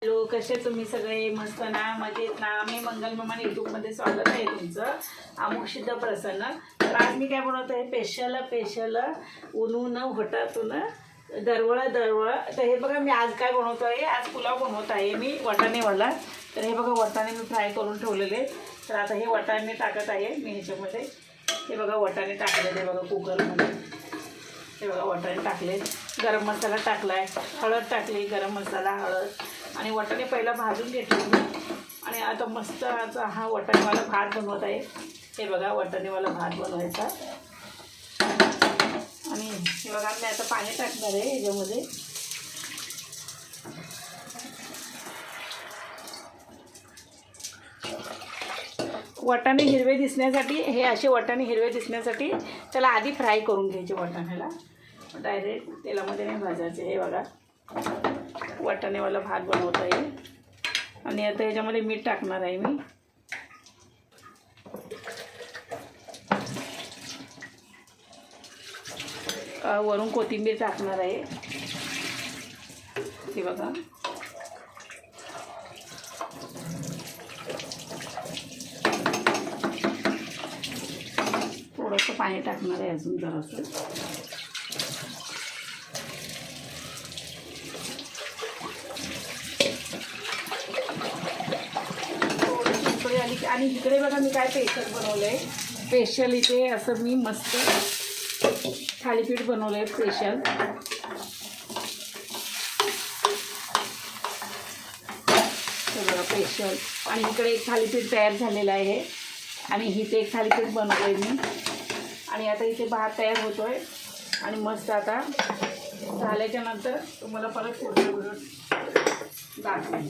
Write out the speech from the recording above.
Hello, कसे तुम्ही सगळे? मस्त ना, मजेत ना? मी मंगल मामा यूट्यूबमध्ये स्वागत आहे तुमचं. अमुक सिद्ध प्रसन्न. तर आज मी काय बनवत आहे? स्पेशल ऊन होटातून दरवळा. तर हे बघा, मी आज काय बनवतो आहे? आज पुलाव बनवत आहे मी वाटाणेवाला. तर हे बघा, वाटाणे मी फ्राय करून ठेवलेले. तर आता हे वाटाणे टाकत आहे मी ह्याच्यामध्ये. हे बघा, वाटाणे टाकलेले बघा कुकरमध्ये. हे बघा, वाटाणे टाकले, गरम मसाला टाकला आहे, हळद टाकली, गरम मसाला, हळद आणि वाटाणे पहिला भाजून घेतले मी. आणि आता मस्त आता हा वाटाणेवाला भात बनवत आहे. हे बघा, वाटाणेवाला भात बनवायचा. आणि हे बघा, मी आता पाणी टाकणार आहे ह्याच्यामध्ये. वाटाणे हिरवे दिसण्यासाठी, हे असे वाटाणे हिरवे दिसण्यासाठी त्याला आधी फ्राय करून घ्यायचे वाटाण्याला. डायरेक्ट तेलामध्ये नाही भाजायचे. हे बघा, वाटाणेवाला भात बनवत आहे. आणि आता ह्याच्यामध्ये मीठ टाकणार आहे मी. वरून कोथिंबीर टाकणार आहे. हे बघा, थोडंसं पाणी टाकणार आहे अजून जरासं. थोडीशी उकळी आली की, आणि इकडे बघा मी काय स्पेशल बनवलं आहे. स्पेशल इथे असं मी मस्त थालीपीठ बनवलं आहे स्पेशल. हे बघा स्पेशल. आणि इकडे एक थालीपीठ तयार झालेलं आहे. आणि इथे एक थालीपीठ बनवलं आहे मी. आणि आता इथे भात तयार होतो आहे. आणि मस्त आता झाल्याच्या नंतर तुम्हाला परत पुढचा व्हिडिओ दाखवेन.